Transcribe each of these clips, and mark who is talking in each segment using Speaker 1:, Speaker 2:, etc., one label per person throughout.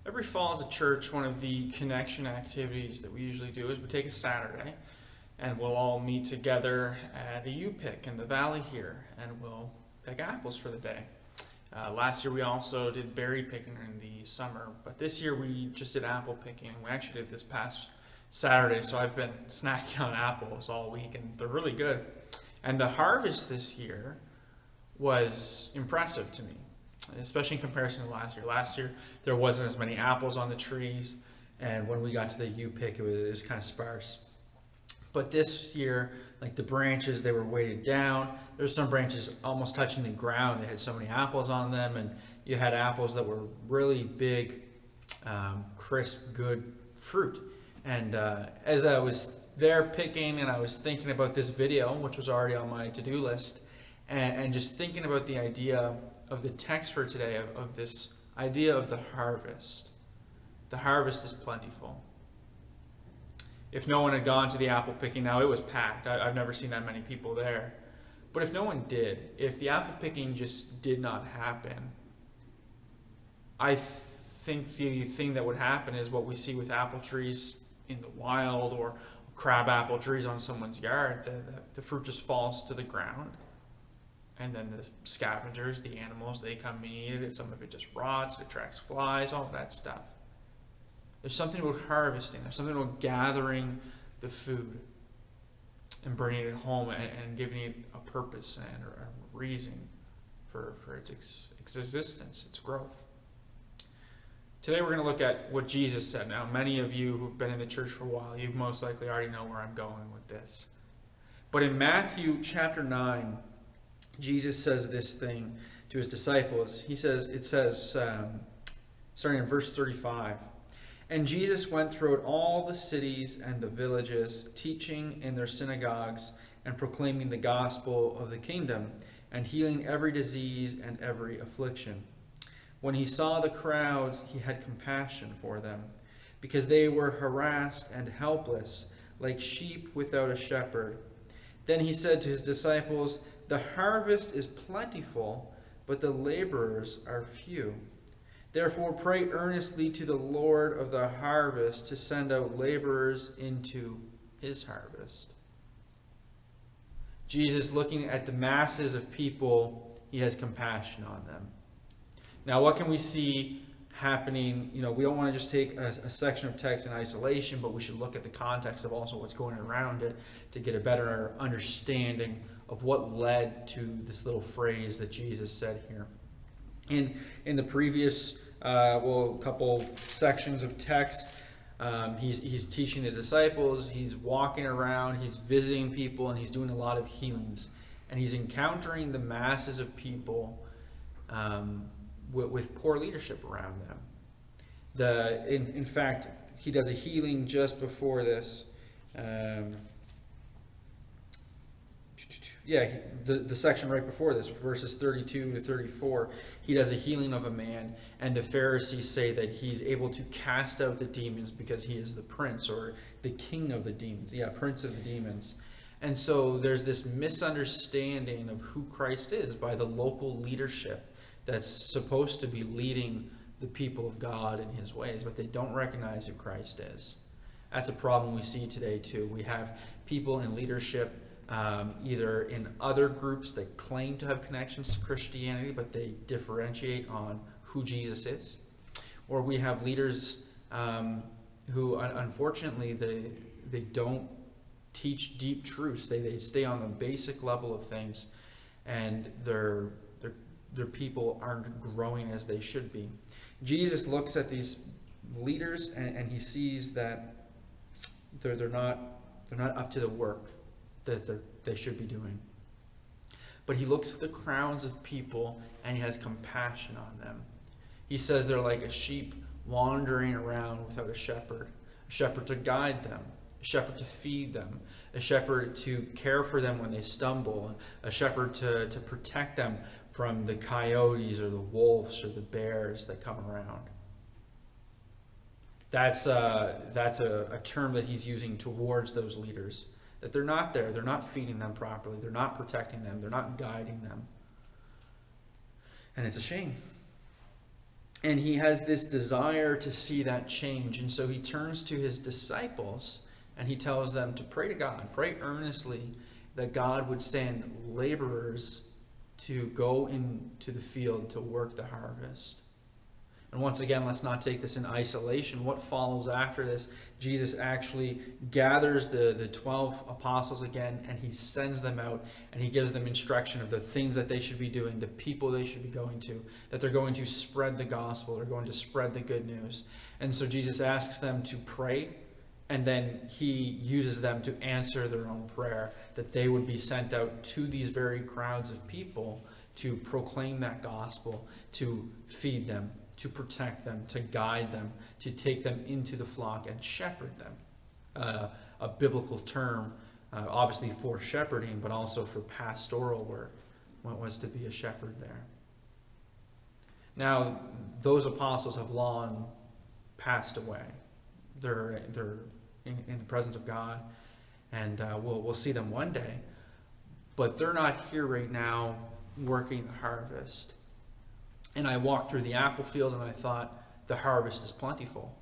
Speaker 1: Every fall as a church, one of the connection activities that we usually do is we take a Saturday and we'll all meet together at a U-Pick in the valley here, and we'll pick apples for the day. Last year we also did berry picking in the summer, but this year we just did apple picking. We actually did this past Saturday, so I've been snacking on apples all week, and they're really good. And the harvest this year was impressive to me, especially in comparison to last year. Last year there wasn't as many apples on the trees, and when we got to the U-Pick, it was kind of sparse. But this year, like the branches, they were weighted down. There's some branches almost touching the ground. They had so many apples on them, and you had apples that were really big, crisp, good fruit. And as I was there picking, and I was thinking about this video, which was already on my to-do list, and just thinking about the idea of the text for today, of this idea of the harvest. The harvest is plentiful. If no one had gone to the apple picking, now it was packed. I've never seen that many people there. But if no one did, if the apple picking just did not happen, I think the thing that would happen is what we see with apple trees in the wild, or crab apple trees on someone's yard. The fruit just falls to the ground. And then the scavengers, the animals, they come and eat it. Some of it just rots, it attracts flies, all of that stuff. There's something about harvesting. There's something about gathering the food and bringing it home and giving it a purpose and a reason for its existence, its growth. Today we're going to look at what Jesus said. Now, many of you who've been in the church for a while, you most likely already know where I'm going with this. But in Matthew chapter 9, Jesus says this thing to his disciples. It says, starting in verse 35, "And Jesus went throughout all the cities and the villages, teaching in their synagogues and proclaiming the gospel of the kingdom, and healing every disease and every affliction. When he saw the crowds, he had compassion for them, because they were harassed and helpless, like sheep without a shepherd. Then he said to his disciples, 'The harvest is plentiful, but the laborers are few. Therefore pray earnestly to the Lord of the harvest to send out laborers into his harvest.'" Jesus, looking at the masses of people, he has compassion on them. Now, what can we see happening? We don't want to just take a section of text in isolation, but we should look at the context of also what's going around it to get a better understanding of what led to this little phrase that Jesus said here. In the previous couple sections of text, he's teaching the disciples, he's walking around, he's visiting people, and he's doing a lot of healings. And he's encountering the masses of people with poor leadership around them. In fact, he does a healing just before this. The section right before this, verses 32 to 34, he does a healing of a man, and the Pharisees say that he's able to cast out the demons because he is the prince, or the king of the demons. Prince of the demons. And so there's this misunderstanding of who Christ is by the local leadership that's supposed to be leading the people of God in his ways, but they don't recognize who Christ is. That's a problem we see today too. We have people in leadership, either in other groups that claim to have connections to Christianity, but they differentiate on who Jesus is. Or we have leaders who, unfortunately, they don't teach deep truths. They stay on the basic level of things, and their people aren't growing as they should be. Jesus looks at these leaders and he sees that they're not up to the work that they should be doing. But he looks at the crowds of people and he has compassion on them. He says they're like a sheep wandering around without a shepherd to guide them, a shepherd to feed them, a shepherd to care for them when they stumble, a shepherd to protect them from the coyotes or the wolves or the bears that come around. That's a term that he's using towards those leaders, that they're not there, they're not feeding them properly, they're not protecting them, they're not guiding them. And it's a shame. And he has this desire to see that change. And so he turns to his disciples and he tells them to pray to God, pray earnestly that God would send laborers to go into the field to work the harvest. And once again, let's not take this in isolation. What follows after this? Jesus actually gathers the 12 apostles again, and he sends them out, and he gives them instruction of the things that they should be doing, the people they should be going to, that they're going to spread the gospel, they're going to spread the good news. And so Jesus asks them to pray, and then he uses them to answer their own prayer, that they would be sent out to these very crowds of people to proclaim that gospel, to feed them, to protect them, to guide them, to take them into the flock and shepherd them. A biblical term, obviously for shepherding, but also for pastoral work, what was to be a shepherd there. Now, those apostles have long passed away. They're in the presence of God, and we'll see them one day. But they're not here right now working the harvest. And I walked through the apple field and I thought, the harvest is plentiful.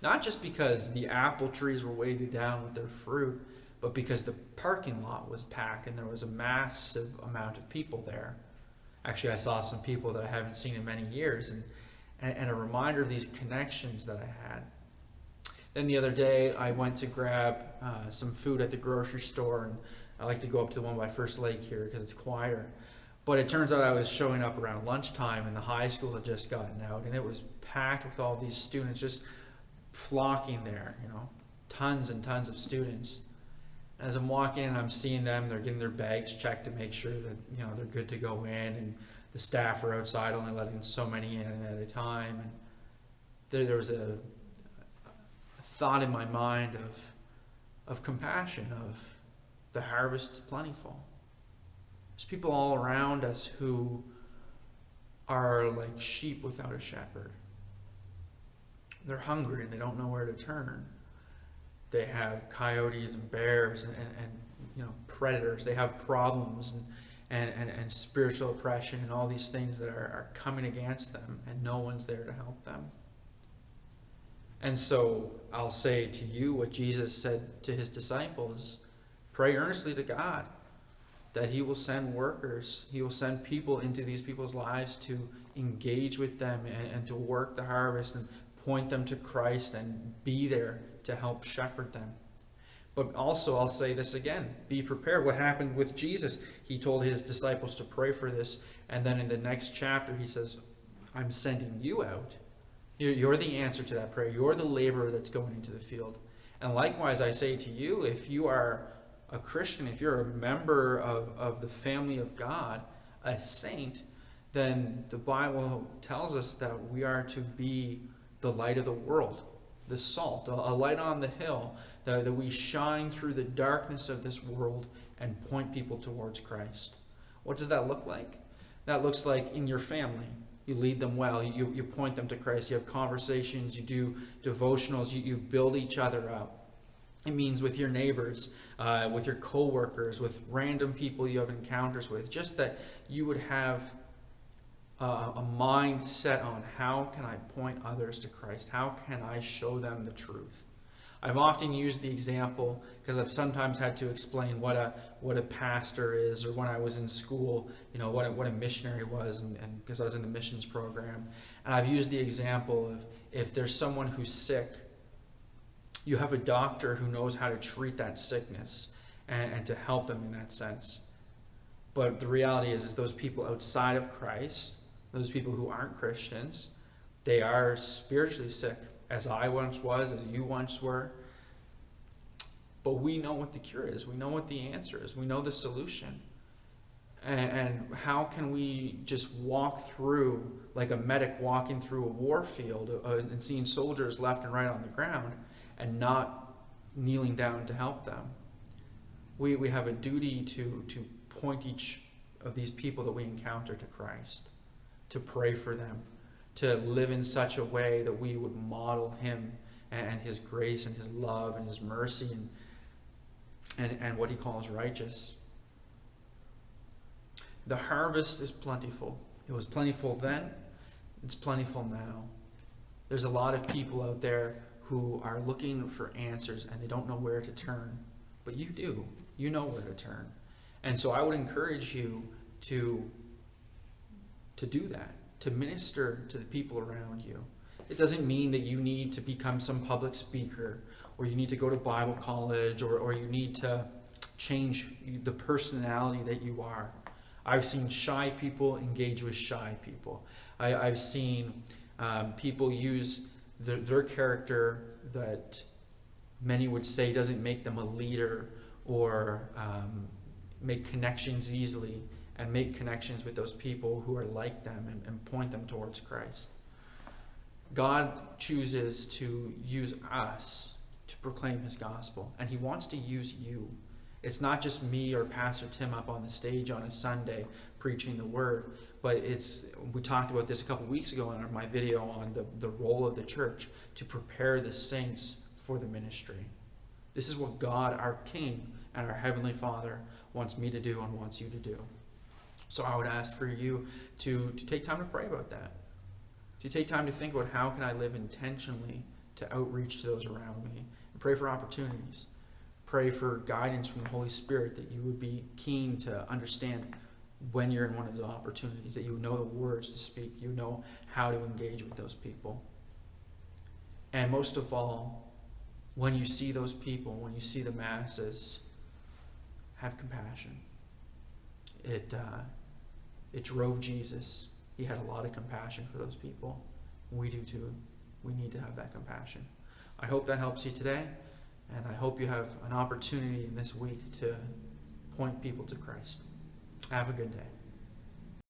Speaker 1: Not just because the apple trees were weighted down with their fruit, but because the parking lot was packed and there was a massive amount of people there. Actually, I saw some people that I haven't seen in many years, and a reminder of these connections that I had. Then the other day, I went to grab some food at the grocery store, and I like to go up to the one by First Lake here because it's quieter. But it turns out I was showing up around lunchtime, and the high school had just gotten out, and it was packed with all these students just flocking there, tons and tons of students. As I'm walking in, I'm seeing them, they're getting their bags checked to make sure that, they're good to go in, and the staff are outside only letting so many in at a time. And there was a thought in my mind of compassion, of the harvest is plentiful. There's people all around us who are like sheep without a shepherd. They're hungry and they don't know where to turn. They have coyotes and bears and predators. They have problems and spiritual oppression and all these things that are coming against them, and no one's there to help them. And so I'll say to you what Jesus said to his disciples: pray earnestly to God that he will send workers, he will send people into these people's lives to engage with them and to work the harvest and point them to Christ and be there to help shepherd them. But also, I'll say this again, be prepared. What happened with Jesus? He told his disciples to pray for this, and then in the next chapter he says, I'm sending you out. You're the answer to that prayer. You're the laborer that's going into the field. And likewise, I say to you, if you are a Christian, if you're a member of the family of God, a saint, then the Bible tells us that we are to be the light of the world, the salt, a light on the hill, that we shine through the darkness of this world and point people towards Christ. What does that look like? That looks like in your family. You lead them well. You point them to Christ. You have conversations. You do devotionals. You build each other up. It means with your neighbors, with your co-workers, with random people you have encounters with. Just that you would have a mind set on how can I point others to Christ? How can I show them the truth? I've often used the example because I've sometimes had to explain what a pastor is, or when I was in school, what a missionary was, and because I was in the missions program. And I've used the example of if there's someone who's sick, you have a doctor who knows how to treat that sickness and to help them in that sense. But the reality is those people outside of Christ, those people who aren't Christians, they are spiritually sick, as I once was, as you once were. But we know what the cure is. We know what the answer is. We know the solution. And how can we just walk through, like a medic walking through a war field and seeing soldiers left and right on the ground and not kneeling down to help them? We have a duty to point each of these people that we encounter to Christ, to pray for them, to live in such a way that we would model him and his grace and his love and his mercy and what he calls righteous. The harvest is plentiful. It was plentiful then. It's plentiful now. There's a lot of people out there who are looking for answers and they don't know where to turn. But you do. You know where to turn. And so I would encourage you to do that, to minister to the people around you. It doesn't mean that you need to become some public speaker, or you need to go to Bible college, or you need to change the personality that you are. I've seen shy people engage with shy people. I've seen people use their character that many would say doesn't make them a leader, or make connections easily, and make connections with those people who are like them, and point them towards Christ. God chooses to use us to proclaim his gospel, and he wants to use you. It's not just me or Pastor Tim up on the stage on a Sunday preaching the word, but we talked about this a couple weeks ago in my video on the role of the church to prepare the saints for the ministry. This is what God, our King and our Heavenly Father, wants me to do and wants you to do. So I would ask for you to take time to pray about that. To take time to think about how can I live intentionally to outreach to those around me. And pray for opportunities. Pray for guidance from the Holy Spirit, that you would be keen to understand when you're in one of those opportunities, that you would know the words to speak, you know how to engage with those people. And most of all, when you see those people, when you see the masses, have compassion. It drove Jesus. He had a lot of compassion for those people. We do too. We need to have that compassion. I hope that helps you today, and I hope you have an opportunity in this week to point people to Christ. Have a good day.